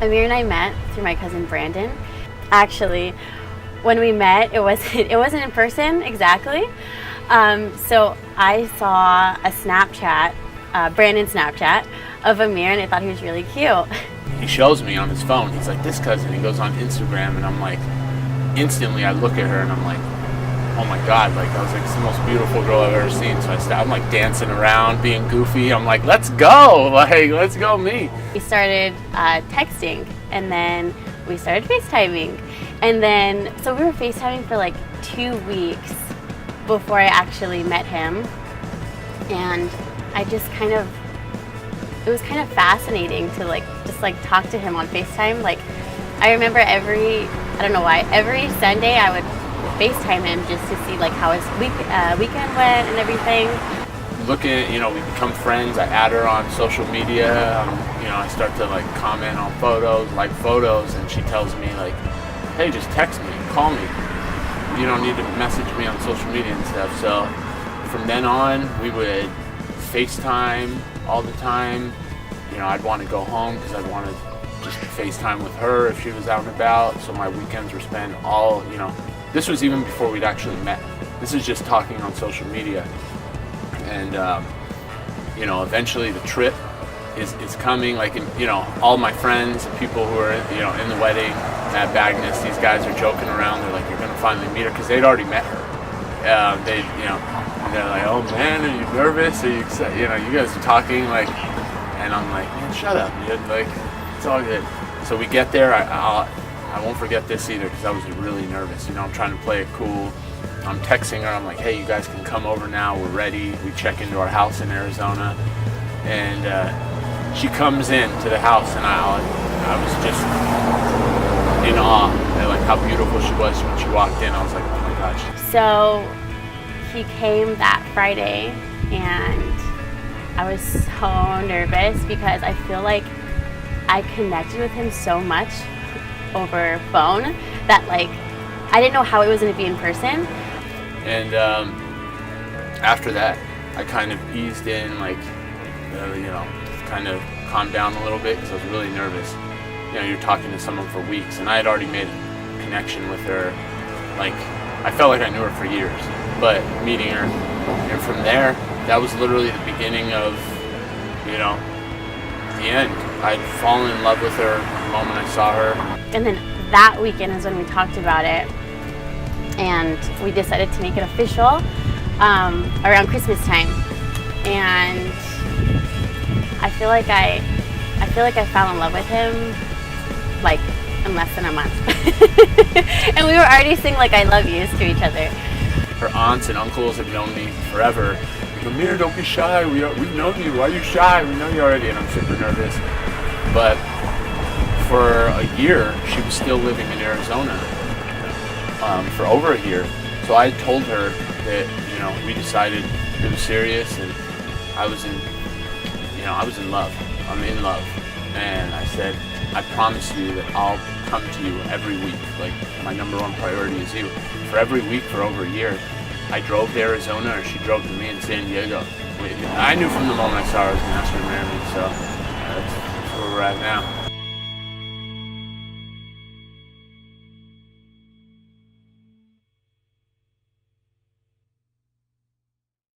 Amir and I met through my cousin Brandon. Actually, when we met, it wasn't in person exactly. So I saw a Snapchat, Brandon's Snapchat of Amir, and I thought he was really cute. He shows me on his phone. He's like, this cousin. He goes on Instagram, and I'm like, instantly I look at her, and I'm like, oh my God, like, I was like, it's the most beautiful girl I've ever seen. So I'm like dancing around, being goofy. I'm like, let's go, like, let's go meet. We started texting, and then we started FaceTiming. And then, so we were FaceTiming for like 2 weeks before I actually met him. And I just it was kind of fascinating to just talk to him on FaceTime. Like, I remember every Sunday I would FaceTime him just to see like how his weekend went and everything. We become friends. I add her on social media. I start to like comment on photos, like photos, and she tells me like, hey, just text me, call me. You don't need to message me on social media and stuff. So from then on, we would FaceTime all the time. I'd want to go home because I'd want to just FaceTime with her if she was out and about. So my weekends were spent this was even before we'd actually met. This is just talking on social media. And, eventually the trip is coming. Like, all my friends, people who are, in the wedding at Bagness, these guys are joking around. They're like, you're going to finally meet her, because they'd already met her. And they're like, oh man, are you nervous? Are you excited? You guys are talking like, and I'm like, man, shut up, dude. Like, it's all good. So we get there. I won't forget this either, because I was really nervous. I'm trying to play it cool. I'm texting her. I'm like, hey, you guys can come over now. We're ready. We check into our house in Arizona. And she comes in to the house, and I was just in awe at like how beautiful she was when she walked in. I was like, oh my gosh. So he came that Friday, and I was so nervous because I feel like I connected with him so much over phone that like I didn't know how it was going to be in person. And after that, I kind of eased in, like, kind of calmed down a little bit, because I was really nervous. You're talking to someone for weeks, and I had already made a connection with her. Like, I felt like I knew her for years, but meeting her, and from there, that was literally the beginning of, the end. I'd fallen in love with her the moment I saw her. And then that weekend is when we talked about it, and we decided to make it official around Christmas time. And I feel like I fell in love with him like in less than a month. And we were already saying like I love yous to each other. Her aunts and uncles have known me forever. Amir, don't be shy. We've known you. Why are you shy? We know you already. And I'm super nervous. But for a year, she was still living in Arizona for over a year. So I told her that, we decided it was serious, and I was in love. I'm in love. And I said, I promise you that I'll come to you every week. Like, my number one priority is you. For every week for over a year, I drove to Arizona, or she drove to me in San Diego. I knew from the moment I saw her I was going to ask her to marry me, so that's where we're at now.